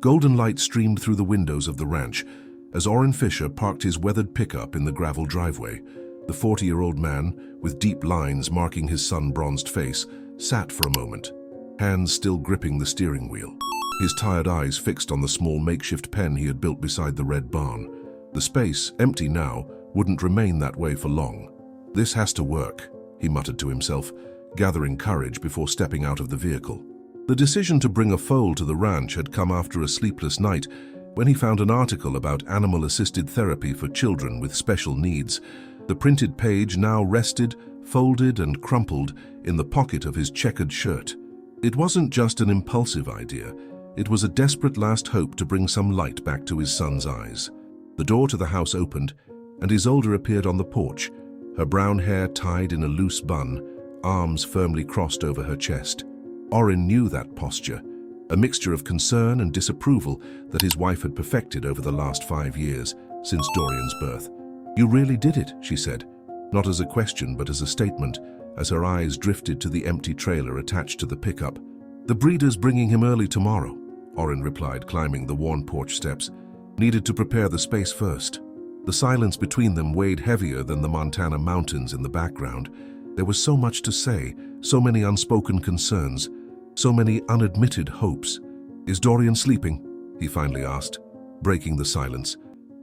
Golden light streamed through the windows of the ranch as Orrin Fisher parked his weathered pickup in the gravel driveway. The 40-year-old man, with deep lines marking his sun-bronzed face, sat for a moment, hands still gripping the steering wheel, his tired eyes fixed on the small makeshift pen he had built beside the red barn. The space, empty now, wouldn't remain that way for long. "This has to work," he muttered to himself, gathering courage before stepping out of the vehicle. The decision to bring a foal to the ranch had come after a sleepless night when he found an article about animal-assisted therapy for children with special needs. The printed page now rested, folded and crumpled in the pocket of his checkered shirt. It wasn't just an impulsive idea. It was a desperate last hope to bring some light back to his son's eyes. The door to the house opened, and Isolde appeared on the porch, her brown hair tied in a loose bun, arms firmly crossed over her chest. Orrin knew that posture, a mixture of concern and disapproval that his wife had perfected over the last 5 years, since Dorian's birth. "You really did it," she said, not as a question but as a statement, as her eyes drifted to the empty trailer attached to the pickup. "The breeder's bringing him early tomorrow," Orrin replied, climbing the worn porch steps. "Needed to prepare the space first." The silence between them weighed heavier than the Montana mountains in the background. There was so much to say, so many unspoken concerns, so many unadmitted hopes. "Is Dorian sleeping?" he finally asked, breaking the silence.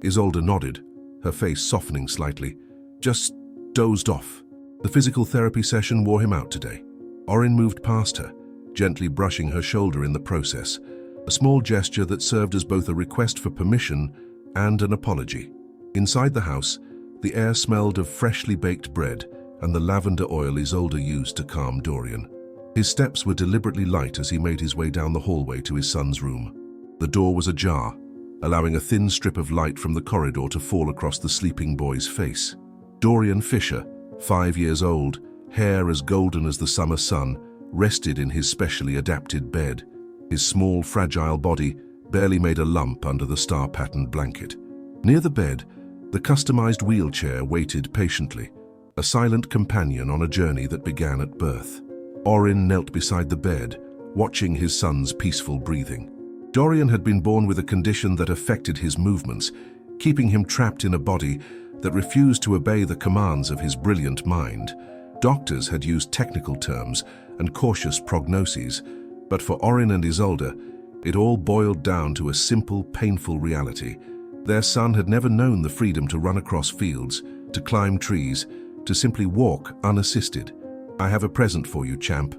Isolde nodded, her face softening slightly. "Just dozed off. The physical therapy session wore him out today." Orrin moved past her, gently brushing her shoulder in the process, a small gesture that served as both a request for permission and an apology. Inside the house, the air smelled of freshly baked bread and the lavender oil Isolde used to calm Dorian. His steps were deliberately light as he made his way down the hallway to his son's room. The door was ajar, allowing a thin strip of light from the corridor to fall across the sleeping boy's face. Dorian Fisher, 5 years old, hair as golden as the summer sun, rested in his specially adapted bed. His small, fragile body barely made a lump under the star-patterned blanket. Near the bed, the customized wheelchair waited patiently, a silent companion on a journey that began at birth. Orrin knelt beside the bed, watching his son's peaceful breathing. Dorian had been born with a condition that affected his movements, keeping him trapped in a body that refused to obey the commands of his brilliant mind. Doctors had used technical terms and cautious prognoses, but for Orrin and Isolde, it all boiled down to a simple, painful reality. Their son had never known the freedom to run across fields, to climb trees, to simply walk unassisted. "I have a present for you, champ,"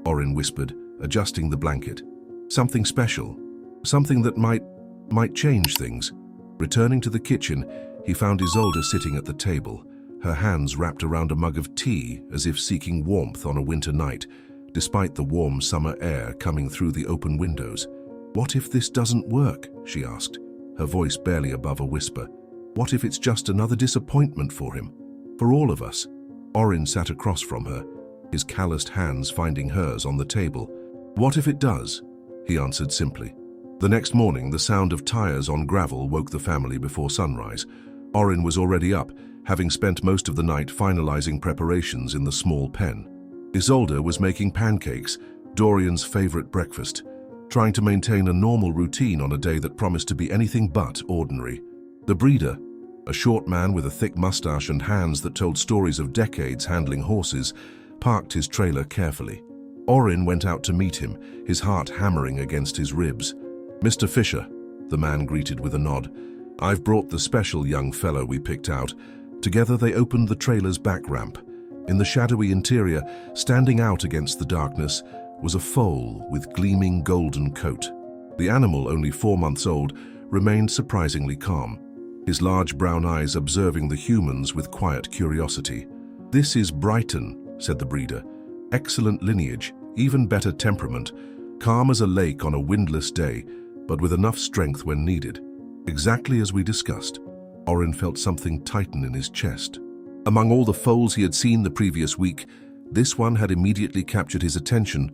Orrin whispered, adjusting the blanket. "Something special, something that might change things." Returning to the kitchen, he found Isolde sitting at the table, her hands wrapped around a mug of tea as if seeking warmth on a winter night, despite the warm summer air coming through the open windows. "What if this doesn't work?" she asked, her voice barely above a whisper. "What if it's just another disappointment for him? For all of us?" Orrin sat across from her, his calloused hands finding hers on the table. "What if it does?" he answered simply. The next morning, the sound of tires on gravel woke the family before sunrise. Orrin was already up, having spent most of the night finalizing preparations in the small pen. Isolde was making pancakes, Dorian's favorite breakfast, trying to maintain a normal routine on a day that promised to be anything but ordinary. The breeder, a short man with a thick mustache and hands that told stories of decades handling horses, parked his trailer carefully. Orrin went out to meet him, his heart hammering against his ribs. "Mr. Fisher," the man greeted with a nod. "I've brought the special young fellow we picked out." Together they opened the trailer's back ramp. In the shadowy interior, standing out against the darkness, was a foal with gleaming golden coat. The animal, only 4 months old, remained surprisingly calm, his large brown eyes observing the humans with quiet curiosity. "This is Brighton," said the breeder. "Excellent lineage, even better temperament, calm as a lake on a windless day, but with enough strength when needed. Exactly as we discussed." Orrin felt something tighten in his chest. Among all the foals he had seen the previous week, this one had immediately captured his attention,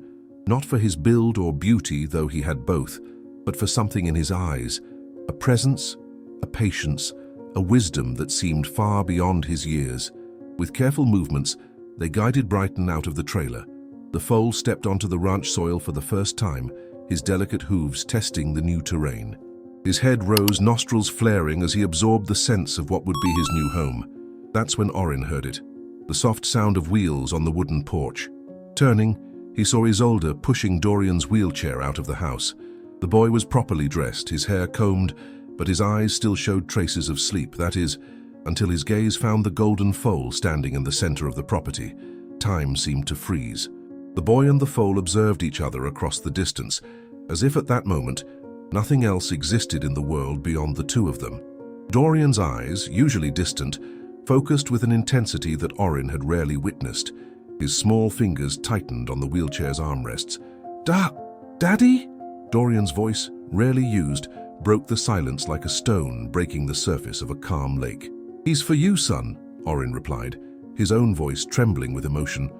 not for his build or beauty, though he had both, but for something in his eyes, a presence, a patience, a wisdom that seemed far beyond his years. With careful movements, they guided Brighton out of the trailer. The foal stepped onto the ranch soil for the first time, his delicate hooves testing the new terrain. His head rose, nostrils flaring as he absorbed the sense of what would be his new home. That's when Orin heard it, the soft sound of wheels on the wooden porch. Turning, he saw Isolde pushing Dorian's wheelchair out of the house. The boy was properly dressed, his hair combed, but his eyes still showed traces of sleep, that is, until his gaze found the golden foal standing in the center of the property. Time seemed to freeze. The boy and the foal observed each other across the distance, as if at that moment, nothing else existed in the world beyond the two of them. Dorian's eyes, usually distant, focused with an intensity that Orin had rarely witnessed. His small fingers tightened on the wheelchair's armrests. Daddy? Dorian's voice, rarely used, broke the silence like a stone breaking the surface of a calm lake. "He's for you, son," Orin replied, his own voice trembling with emotion.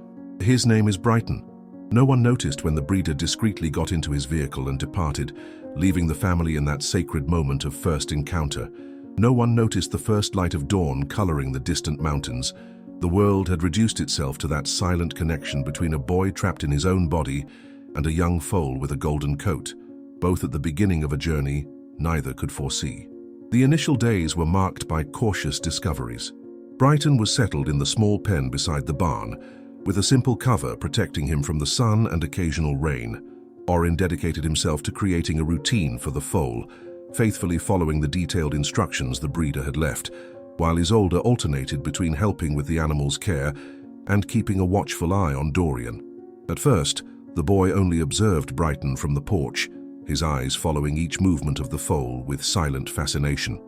"His name is Brighton." No one noticed when the breeder discreetly got into his vehicle and departed, leaving the family in that sacred moment of first encounter. No one noticed the first light of dawn coloring the distant mountains. The world had reduced itself to that silent connection between a boy trapped in his own body and a young foal with a golden coat, both at the beginning of a journey neither could foresee. The initial days were marked by cautious discoveries. Brighton was settled in the small pen beside the barn, with a simple cover protecting him from the sun and occasional rain. Orin dedicated himself to creating a routine for the foal, faithfully following the detailed instructions the breeder had left, while Isolde alternated between helping with the animal's care and keeping a watchful eye on Dorian. At first, the boy only observed Brighton from the porch, his eyes following each movement of the foal with silent fascination.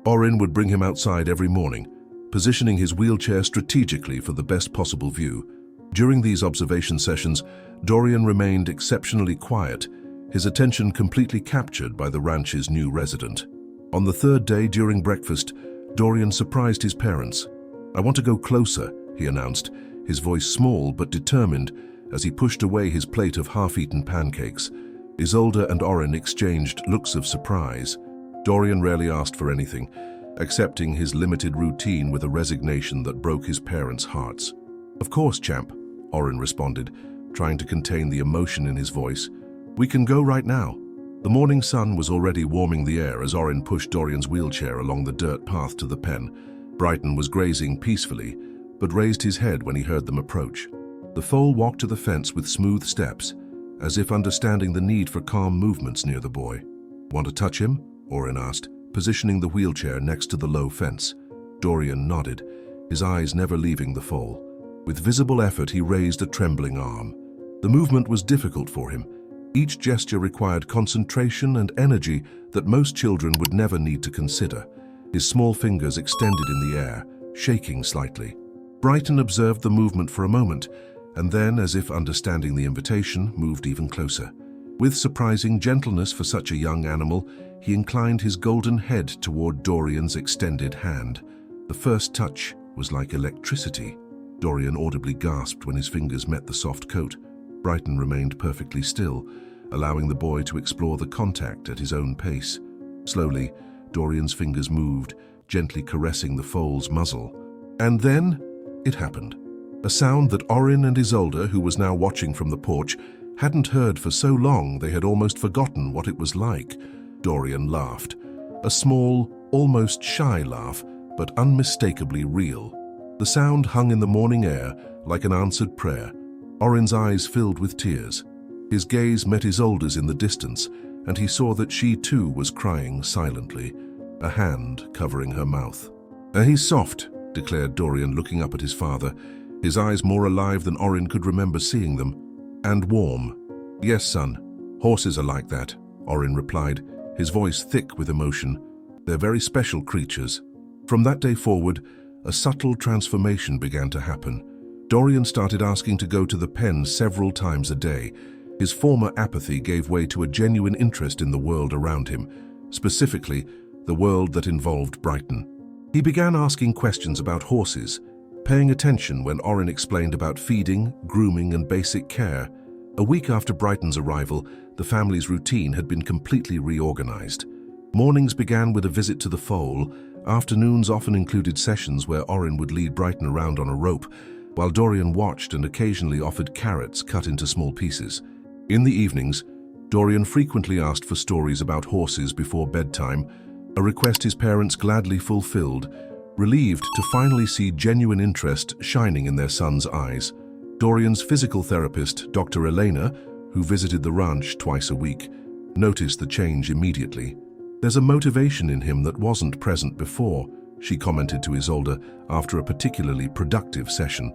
Orin would bring him outside every morning, positioning his wheelchair strategically for the best possible view. During these observation sessions, Dorian remained exceptionally quiet, his attention completely captured by the ranch's new resident. On the third day during breakfast, Dorian surprised his parents. "I want to go closer," he announced, his voice small but determined as he pushed away his plate of half-eaten pancakes. Isolde and Orin exchanged looks of surprise. Dorian rarely asked for anything, accepting his limited routine with a resignation that broke his parents' hearts. "Of course, champ," Orin responded, trying to contain the emotion in his voice. "We can go right now." The morning sun was already warming the air as Orin pushed Dorian's wheelchair along the dirt path to the pen. Brighton was grazing peacefully, but raised his head when he heard them approach. The foal walked to the fence with smooth steps, as if understanding the need for calm movements near the boy. "Want to touch him?" Orin asked, positioning the wheelchair next to the low fence. Dorian nodded, his eyes never leaving the foal. With visible effort, he raised a trembling arm. The movement was difficult for him. Each gesture required concentration and energy that most children would never need to consider. His small fingers extended in the air, shaking slightly. Brighton observed the movement for a moment, and then, as if understanding the invitation, moved even closer. With surprising gentleness for such a young animal, he inclined his golden head toward Dorian's extended hand. The first touch was like electricity. Dorian audibly gasped when his fingers met the soft coat. Brighton remained perfectly still, allowing the boy to explore the contact at his own pace. Slowly, Dorian's fingers moved, gently caressing the foal's muzzle. And then, it happened. A sound that Orin and Isolde, who was now watching from the porch, hadn't heard for so long they had almost forgotten what it was like. Dorian laughed. A small, almost shy laugh, but unmistakably real. The sound hung in the morning air like an answered prayer. Orin's eyes filled with tears. His gaze met Isolde's in the distance, and he saw that she too was crying silently, a hand covering her mouth. "He's soft," declared Dorian, looking up at his father, his eyes more alive than Orin could remember seeing them. "And warm." "Yes, son. Horses are like that," Orin replied, his voice thick with emotion. "They're very special creatures." From that day forward, a subtle transformation began to happen. Dorian started asking to go to the pen several times a day. His former apathy gave way to a genuine interest in the world around him, specifically the world that involved Brighton. He began asking questions about horses, paying attention when Orin explained about feeding, grooming, and basic care. A week after Brighton's arrival, the family's routine had been completely reorganized. Mornings began with a visit to the foal. Afternoons often included sessions where Orin would lead Brighton around on a rope, while Dorian watched and occasionally offered carrots cut into small pieces. In the evenings, Dorian frequently asked for stories about horses before bedtime, a request his parents gladly fulfilled, relieved to finally see genuine interest shining in their son's eyes. Dorian's physical therapist, Dr. Elena, who visited the ranch twice a week, noticed the change immediately. "There's a motivation in him that wasn't present before," she commented to Isolde after a particularly productive session.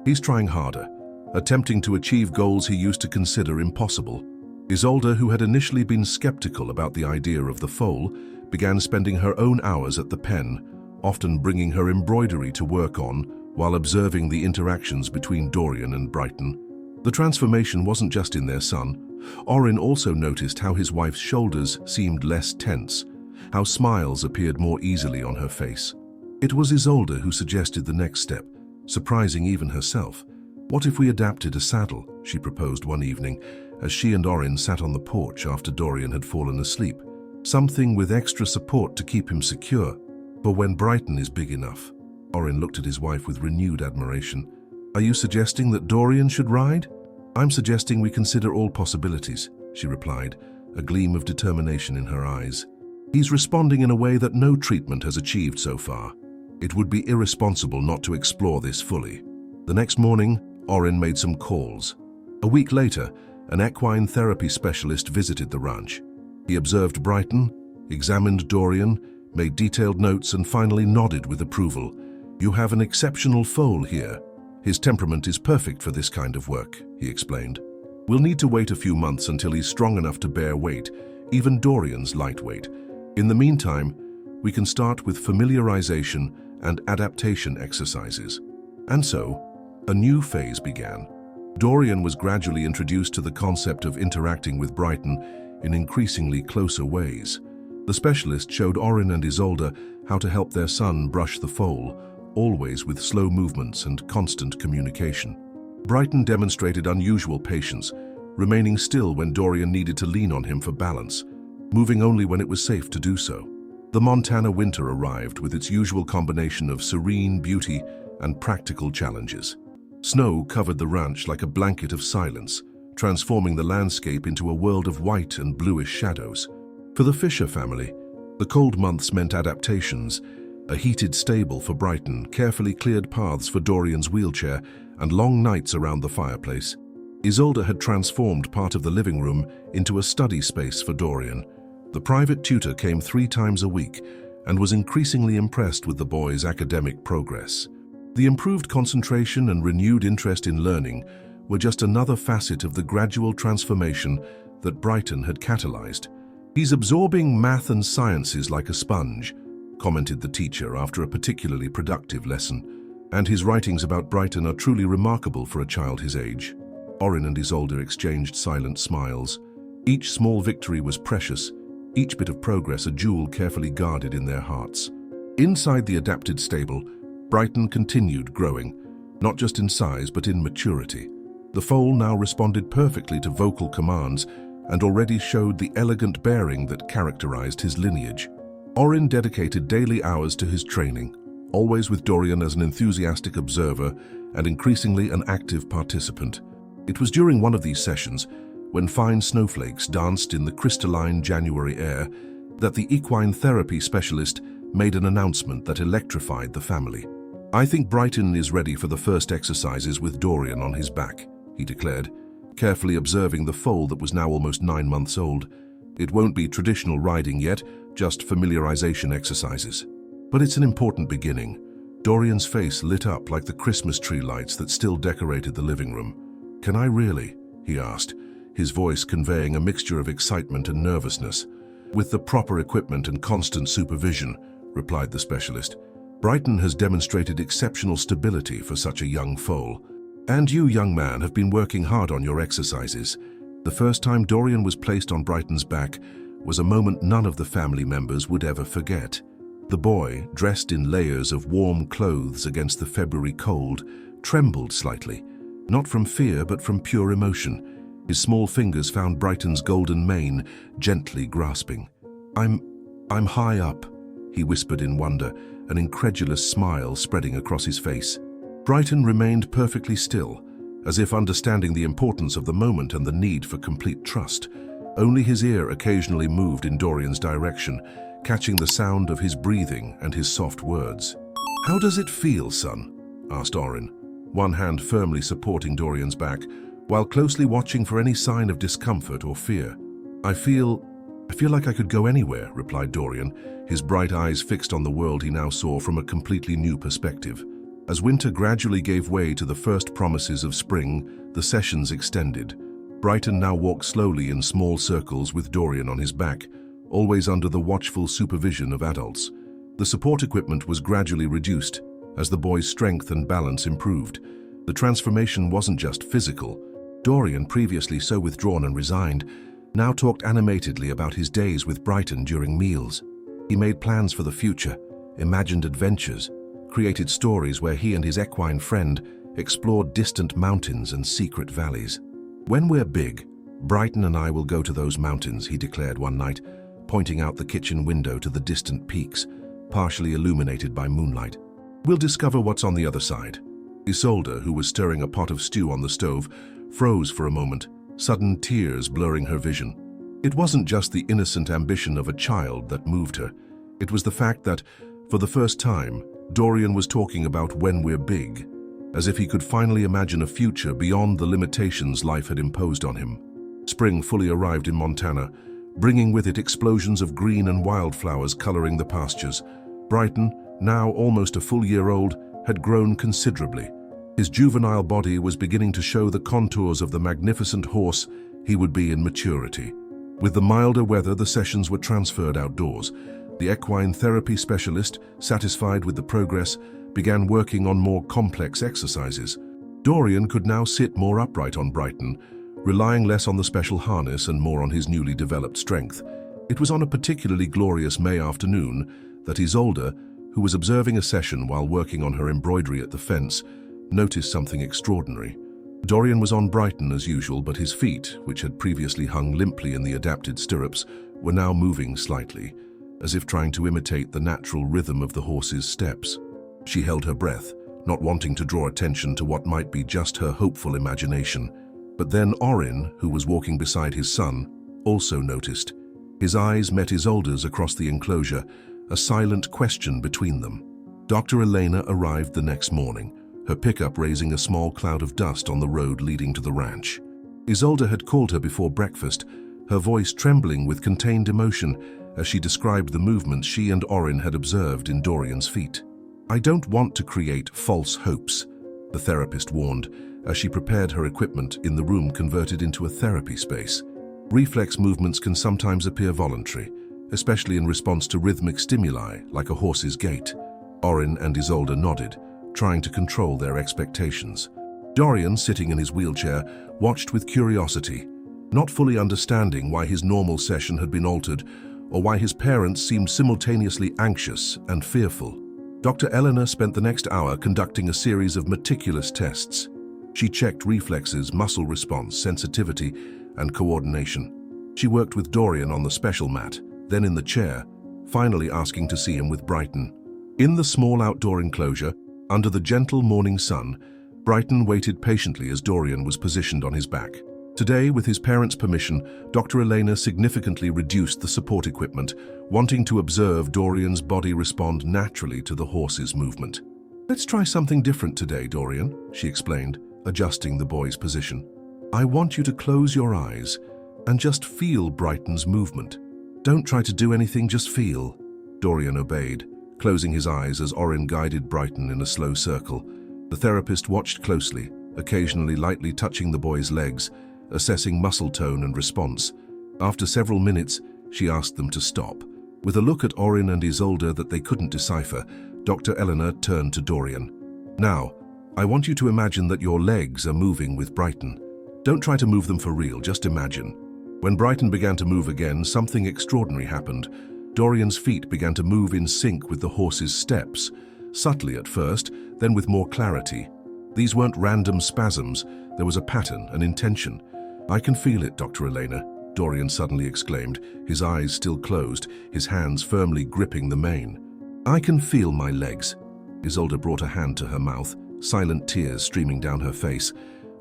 "He's trying harder, attempting to achieve goals he used to consider impossible." Isolde, who had initially been skeptical about the idea of the foal, began spending her own hours at the pen, often bringing her embroidery to work on while observing the interactions between Dorian and Brighton. The transformation wasn't just in their son. Orin also noticed how his wife's shoulders seemed less tense, how smiles appeared more easily on her face. It was Isolde who suggested the next step, surprising even herself. "What if we adapted a saddle?" she proposed one evening, as she and Orin sat on the porch after Dorian had fallen asleep. "Something with extra support to keep him secure, for when Brighton is big enough." Orin looked at his wife with renewed admiration. "Are you suggesting that Dorian should ride?" "I'm suggesting we consider all possibilities," she replied, a gleam of determination in her eyes. "He's responding in a way that no treatment has achieved so far. It would be irresponsible not to explore this fully." The next morning, Orin made some calls. A week later, an equine therapy specialist visited the ranch. He observed Brighton, examined Dorian, made detailed notes, and finally nodded with approval. "You have an exceptional foal here. His temperament is perfect for this kind of work," he explained. "We'll need to wait a few months until he's strong enough to bear weight, even Dorian's lightweight. In the meantime, we can start with familiarization and adaptation exercises." And so, a new phase began. Dorian was gradually introduced to the concept of interacting with Brighton in increasingly closer ways. The specialist showed Orin and Isolde how to help their son brush the foal, always with slow movements and constant communication. Brighton demonstrated unusual patience, remaining still when Dorian needed to lean on him for balance, moving only when it was safe to do so. The Montana winter arrived with its usual combination of serene beauty and practical challenges. Snow covered the ranch like a blanket of silence, transforming the landscape into a world of white and bluish shadows. For the Fisher family, the cold months meant adaptations. A heated stable for Brighton, carefully cleared paths for Dorian's wheelchair, and long nights around the fireplace. Isolde had transformed part of the living room into a study space for Dorian. The private tutor came 3 times a week and was increasingly impressed with the boy's academic progress. The improved concentration and renewed interest in learning were just another facet of the gradual transformation that Brighton had catalyzed. "He's absorbing math and sciences like a sponge," commented the teacher after a particularly productive lesson. "And his writings about Brighton are truly remarkable for a child his age." Orin and Isolde exchanged silent smiles. Each small victory was precious, each bit of progress a jewel carefully guarded in their hearts. Inside the adapted stable, Brighton continued growing, not just in size but in maturity. The foal now responded perfectly to vocal commands and already showed the elegant bearing that characterized his lineage. Orin dedicated daily hours to his training, always with Dorian as an enthusiastic observer and increasingly an active participant. It was during one of these sessions, when fine snowflakes danced in the crystalline January air, that the equine therapy specialist made an announcement that electrified the family. "I think Brighton is ready for the first exercises with Dorian on his back," he declared, carefully observing the foal that was now almost 9 months old. "It won't be traditional riding yet, just familiarization exercises. But it's an important beginning." Dorian's face lit up like the Christmas tree lights that still decorated the living room. "Can I really?" he asked, his voice conveying a mixture of excitement and nervousness. "With the proper equipment and constant supervision," replied the specialist. "Brighton has demonstrated exceptional stability for such a young foal. And you, young man, have been working hard on your exercises." The first time Dorian was placed on Brighton's back was a moment none of the family members would ever forget. The boy, dressed in layers of warm clothes against the February cold, trembled slightly, not from fear but from pure emotion. His small fingers found Brighton's golden mane, gently grasping. I'm high up," he whispered in wonder, an incredulous smile spreading across his face. Brighton remained perfectly still, as if understanding the importance of the moment and the need for complete trust. Only his ear occasionally moved in Dorian's direction, catching the sound of his breathing and his soft words. "How does it feel, son?" asked Orin, one hand firmly supporting Dorian's back, while closely watching for any sign of discomfort or fear. I feel like I could go anywhere," replied Dorian, his bright eyes fixed on the world he now saw from a completely new perspective. As winter gradually gave way to the first promises of spring, the sessions extended. Brighton now walked slowly in small circles with Dorian on his back, always under the watchful supervision of adults. The support equipment was gradually reduced as the boy's strength and balance improved. The transformation wasn't just physical. Dorian, previously so withdrawn and resigned, now talked animatedly about his days with Brighton during meals. He made plans for the future, imagined adventures, created stories where he and his equine friend explored distant mountains and secret valleys. "When we're big, Brighton and I will go to those mountains," he declared one night, pointing out the kitchen window to the distant peaks, partially illuminated by moonlight. "We'll discover what's on the other side." Isolde, who was stirring a pot of stew on the stove, froze for a moment, sudden tears blurring her vision. It wasn't just the innocent ambition of a child that moved her. It was the fact that, for the first time, Dorian was talking about when we're big, as if he could finally imagine a future beyond the limitations life had imposed on him. Spring fully arrived in Montana, bringing with it explosions of green and wildflowers coloring the pastures. Brighton, now almost a full year old, had grown considerably. His juvenile body was beginning to show the contours of the magnificent horse he would be in maturity. With the milder weather, the sessions were transferred outdoors. The equine therapy specialist, satisfied with the progress, began working on more complex exercises. Dorian could now sit more upright on Brighton, relying less on the special harness and more on his newly developed strength. It was on a particularly glorious May afternoon that Isolde, who was observing a session while working on her embroidery at the fence, noticed something extraordinary. Dorian was on Brighton as usual, but his feet, which had previously hung limply in the adapted stirrups, were now moving slightly, as if trying to imitate the natural rhythm of the horse's steps. She held her breath, not wanting to draw attention to what might be just her hopeful imagination. But then Orin, who was walking beside his son, also noticed. His eyes met Isolde's across the enclosure, a silent question between them. Dr. Elena arrived the next morning, her pickup raising a small cloud of dust on the road leading to the ranch. Isolde had called her before breakfast, her voice trembling with contained emotion as she described the movements she and Orin had observed in Dorian's feet. "I don't want to create false hopes," the therapist warned, as she prepared her equipment in the room converted into a therapy space. "Reflex movements can sometimes appear voluntary, especially in response to rhythmic stimuli like a horse's gait." Orin and Isolde nodded, trying to control their expectations. Dorian, sitting in his wheelchair, watched with curiosity, not fully understanding why his normal session had been altered or why his parents seemed simultaneously anxious and fearful. Dr. Eleanor spent the next hour conducting a series of meticulous tests. She checked reflexes, muscle response, sensitivity, and coordination. She worked with Dorian on the special mat, then in the chair, finally asking to see him with Brighton. In the small outdoor enclosure, under the gentle morning sun, Brighton waited patiently as Dorian was positioned on his back. Today, with his parents' permission, Dr. Elena significantly reduced the support equipment, wanting to observe Dorian's body respond naturally to the horse's movement. "Let's try something different today, Dorian," she explained, adjusting the boy's position. "I want you to close your eyes and just feel Brighton's movement. Don't try to do anything, just feel." Dorian obeyed, closing his eyes as Orin guided Brighton in a slow circle. The therapist watched closely, occasionally lightly touching the boy's legs, assessing muscle tone and response. After several minutes, she asked them to stop. With a look at Orin and Isolde that they couldn't decipher, Dr. Eleanor turned to Dorian. "Now, I want you to imagine that your legs are moving with Brighton. Don't try to move them for real, just imagine." When Brighton began to move again, something extraordinary happened. Dorian's feet began to move in sync with the horse's steps, subtly at first, then with more clarity. These weren't random spasms, there was a pattern, an intention. "I can feel it, Dr. Elena," Dorian suddenly exclaimed, his eyes still closed, his hands firmly gripping the mane. "I can feel my legs." Isolde brought a hand to her mouth, silent tears streaming down her face.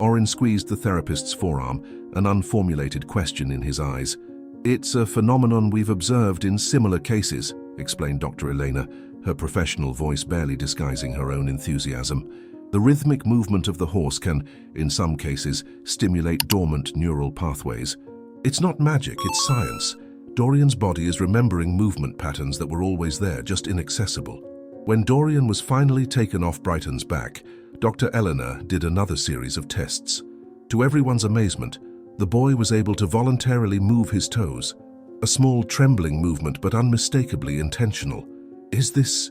Orin squeezed the therapist's forearm, an unformulated question in his eyes. "It's a phenomenon we've observed in similar cases," explained Dr. Elena, her professional voice barely disguising her own enthusiasm. "The rhythmic movement of the horse can, in some cases, stimulate dormant neural pathways. It's not magic, it's science. Dorian's body is remembering movement patterns that were always there, just inaccessible." When Dorian was finally taken off Brighton's back, Dr. Eleanor did another series of tests. To everyone's amazement, the boy was able to voluntarily move his toes. A small trembling movement, but unmistakably intentional. Is this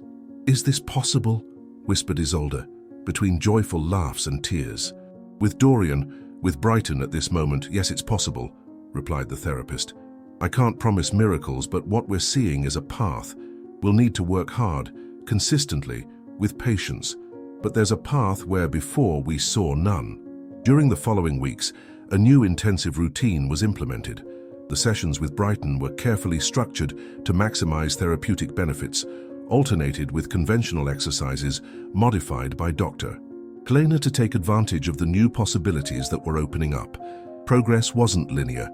possible?" whispered Isolde, between joyful laughs and tears. "With Brighton at this moment, yes, it's possible," replied the therapist. "I can't promise miracles, but what we're seeing is a path. We'll need to work hard, consistently, with patience. But there's a path where before we saw none." During the following weeks, a new intensive routine was implemented. The sessions with Brighton were carefully structured to maximize therapeutic benefits, alternated with conventional exercises modified by Dr. Elena to take advantage of the new possibilities that were opening up. Progress wasn't linear.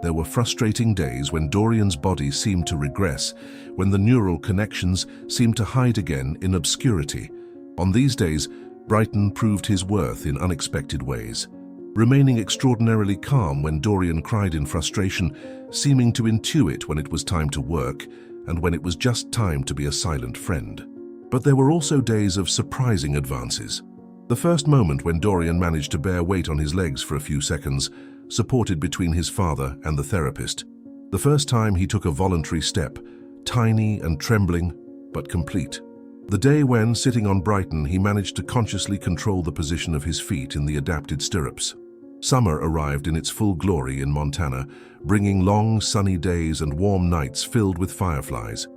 There were frustrating days when Dorian's body seemed to regress, when the neural connections seemed to hide again in obscurity. On these days, Brighton proved his worth in unexpected ways, remaining extraordinarily calm when Dorian cried in frustration, seeming to intuit when it was time to work and when it was just time to be a silent friend. But there were also days of surprising advances. The first moment when Dorian managed to bear weight on his legs for a few seconds, supported between his father and the therapist. The first time he took a voluntary step, tiny and trembling, but complete. The day when, sitting on Brighton, he managed to consciously control the position of his feet in the adapted stirrups. Summer arrived in its full glory in Montana, bringing long, sunny days and warm nights filled with fireflies.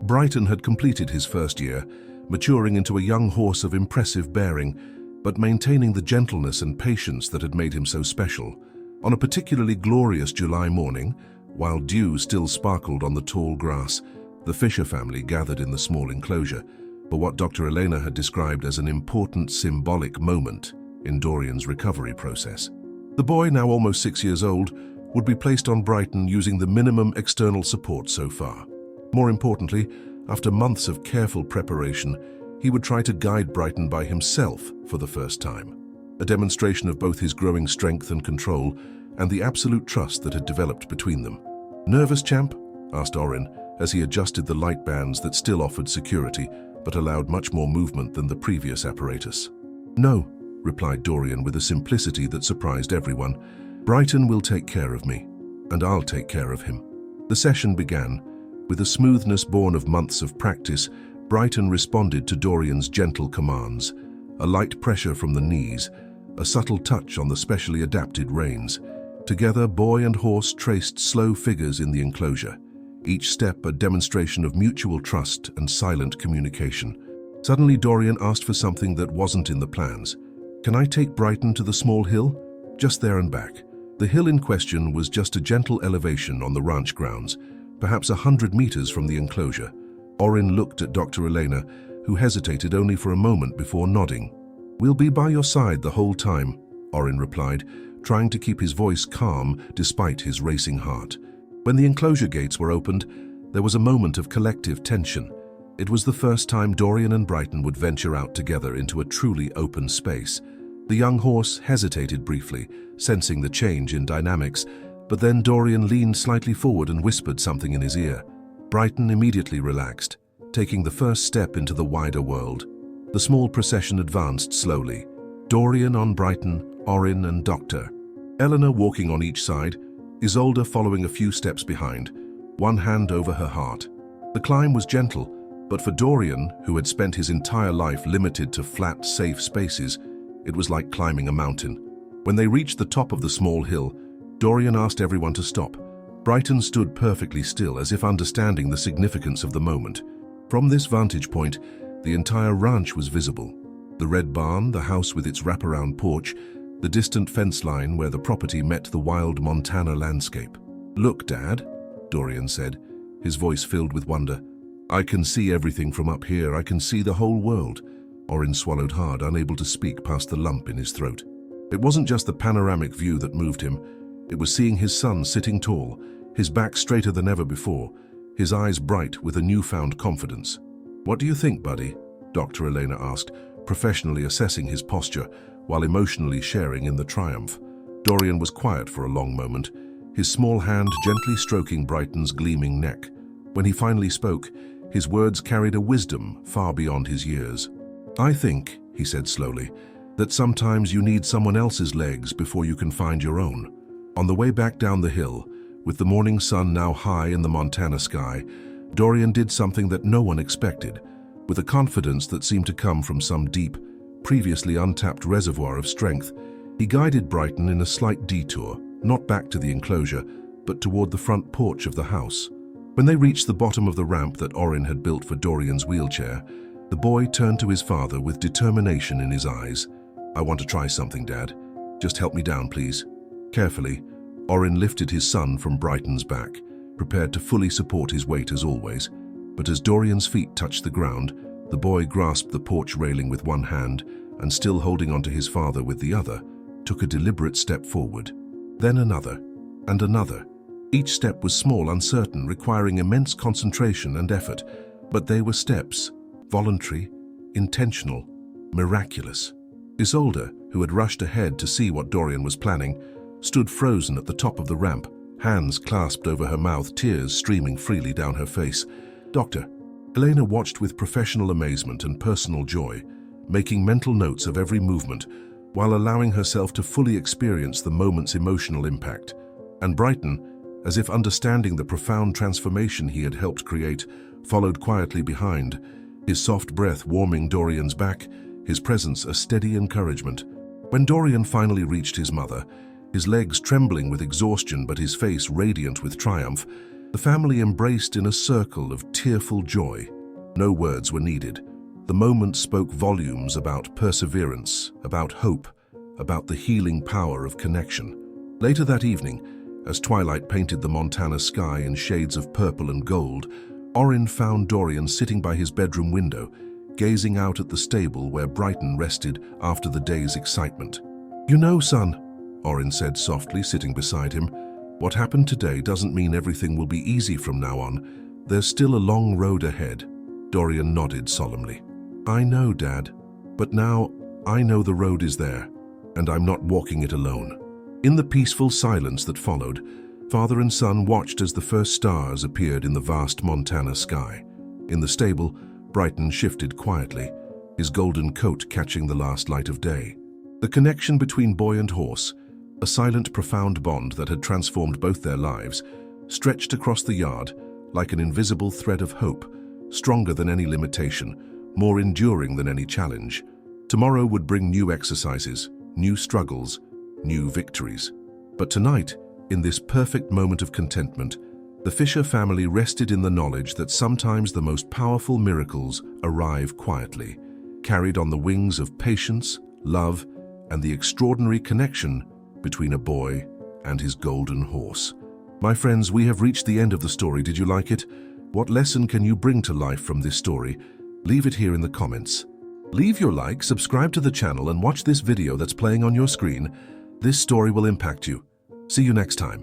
Brighton had completed his first year, maturing into a young horse of impressive bearing, but maintaining the gentleness and patience that had made him so special. On a particularly glorious July morning, while dew still sparkled on the tall grass, the Fisher family gathered in the small enclosure for what Dr. Elena had described as an important symbolic moment in Dorian's recovery process. The boy, now almost 6 years old, would be placed on Brighton using the minimum external support so far. More importantly, after months of careful preparation, he would try to guide Brighton by himself for the first time, a demonstration of both his growing strength and control and the absolute trust that had developed between them. "Nervous, champ?" asked Orin, as he adjusted the light bands that still offered security, but allowed much more movement than the previous apparatus. "No," replied Dorian with a simplicity that surprised everyone. "Brighton will take care of me, and I'll take care of him." The session began. With a smoothness born of months of practice, Brighton responded to Dorian's gentle commands, a light pressure from the knees, a subtle touch on the specially adapted reins. Together, boy and horse traced slow figures in the enclosure, each step a demonstration of mutual trust and silent communication. Suddenly, Dorian asked for something that wasn't in the plans. "Can I take Brighton to the small hill? Just there and back." The hill in question was just a gentle elevation on the ranch grounds, perhaps 100 meters from the enclosure. Orin looked at Dr. Elena, who hesitated only for a moment before nodding. "We'll be by your side the whole time," Orin replied, trying to keep his voice calm despite his racing heart. When the enclosure gates were opened, there was a moment of collective tension. It was the first time Dorian and Brighton would venture out together into a truly open space. The young horse hesitated briefly, sensing the change in dynamics, but then Dorian leaned slightly forward and whispered something in his ear. Brighton immediately relaxed, taking the first step into the wider world. The small procession advanced slowly. Dorian on Brighton, Orin and Dr. Eleanor walking on each side, Isolde following a few steps behind, one hand over her heart. The climb was gentle, but for Dorian, who had spent his entire life limited to flat, safe spaces, it was like climbing a mountain. When they reached the top of the small hill, Dorian asked everyone to stop. Brighton stood perfectly still, as if understanding the significance of the moment. From this vantage point, the entire ranch was visible. The red barn, the house with its wraparound porch, the distant fence line where the property met the wild Montana landscape. "Look, Dad," Dorian said, his voice filled with wonder. "I can see everything from up here. I can see the whole world." Orin swallowed hard, unable to speak past the lump in his throat. It wasn't just the panoramic view that moved him. It was seeing his son sitting tall, his back straighter than ever before, his eyes bright with a newfound confidence. "What do you think, buddy?" Dr. Elena asked, professionally assessing his posture while emotionally sharing in the triumph. Dorian was quiet for a long moment, his small hand gently stroking Brighton's gleaming neck. When he finally spoke, his words carried a wisdom far beyond his years. "I think," he said slowly, "that sometimes you need someone else's legs before you can find your own." On the way back down the hill, with the morning sun now high in the Montana sky, Dorian did something that no one expected. With a confidence that seemed to come from some deep, previously untapped reservoir of strength, he guided Brighton in a slight detour, not back to the enclosure, but toward the front porch of the house. When they reached the bottom of the ramp that Orin had built for Dorian's wheelchair, the boy turned to his father with determination in his eyes. "I want to try something, Dad. Just help me down, please." Carefully, Orin lifted his son from Brighton's back, prepared to fully support his weight as always. But as Dorian's feet touched the ground, the boy grasped the porch railing with one hand and, still holding onto his father with the other, took a deliberate step forward. Then another, and another. Each step was small, uncertain, requiring immense concentration and effort. But they were steps, voluntary, intentional, miraculous. Isolde, who had rushed ahead to see what Dorian was planning, stood frozen at the top of the ramp, hands clasped over her mouth, tears streaming freely down her face. Dr. Elena watched with professional amazement and personal joy, making mental notes of every movement, while allowing herself to fully experience the moment's emotional impact. And Brighton, as if understanding the profound transformation he had helped create, followed quietly behind, his soft breath warming Dorian's back, his presence a steady encouragement. When Dorian finally reached his mother, his legs trembling with exhaustion but his face radiant with triumph, the family embraced in a circle of tearful joy. No words were needed. The moment spoke volumes about perseverance, about hope, about the healing power of connection. Later that evening, as twilight painted the Montana sky in shades of purple and gold, Orin found Dorian sitting by his bedroom window, gazing out at the stable where Brighton rested after the day's excitement. "You know, son," Orin said softly, sitting beside him, "what happened today doesn't mean everything will be easy from now on. There's still a long road ahead." Dorian nodded solemnly. "I know, Dad, but now I know the road is there, and I'm not walking it alone." In the peaceful silence that followed, father and son watched as the first stars appeared in the vast Montana sky. In the stable, Brighton shifted quietly, his golden coat catching the last light of day. The connection between boy and horse, a silent, profound bond that had transformed both their lives, stretched across the yard like an invisible thread of hope, stronger than any limitation, more enduring than any challenge. Tomorrow would bring new exercises, new struggles, new victories. But tonight, in this perfect moment of contentment, the Fisher family rested in the knowledge that sometimes the most powerful miracles arrive quietly, carried on the wings of patience, love, and the extraordinary connection between a boy and his golden horse. My friends, we have reached the end of the story. Did you like it? What lesson can you bring to life from this story? Leave it here in the comments. Leave your like, subscribe to the channel, and watch this video that's playing on your screen. This story will impact you. See you next time.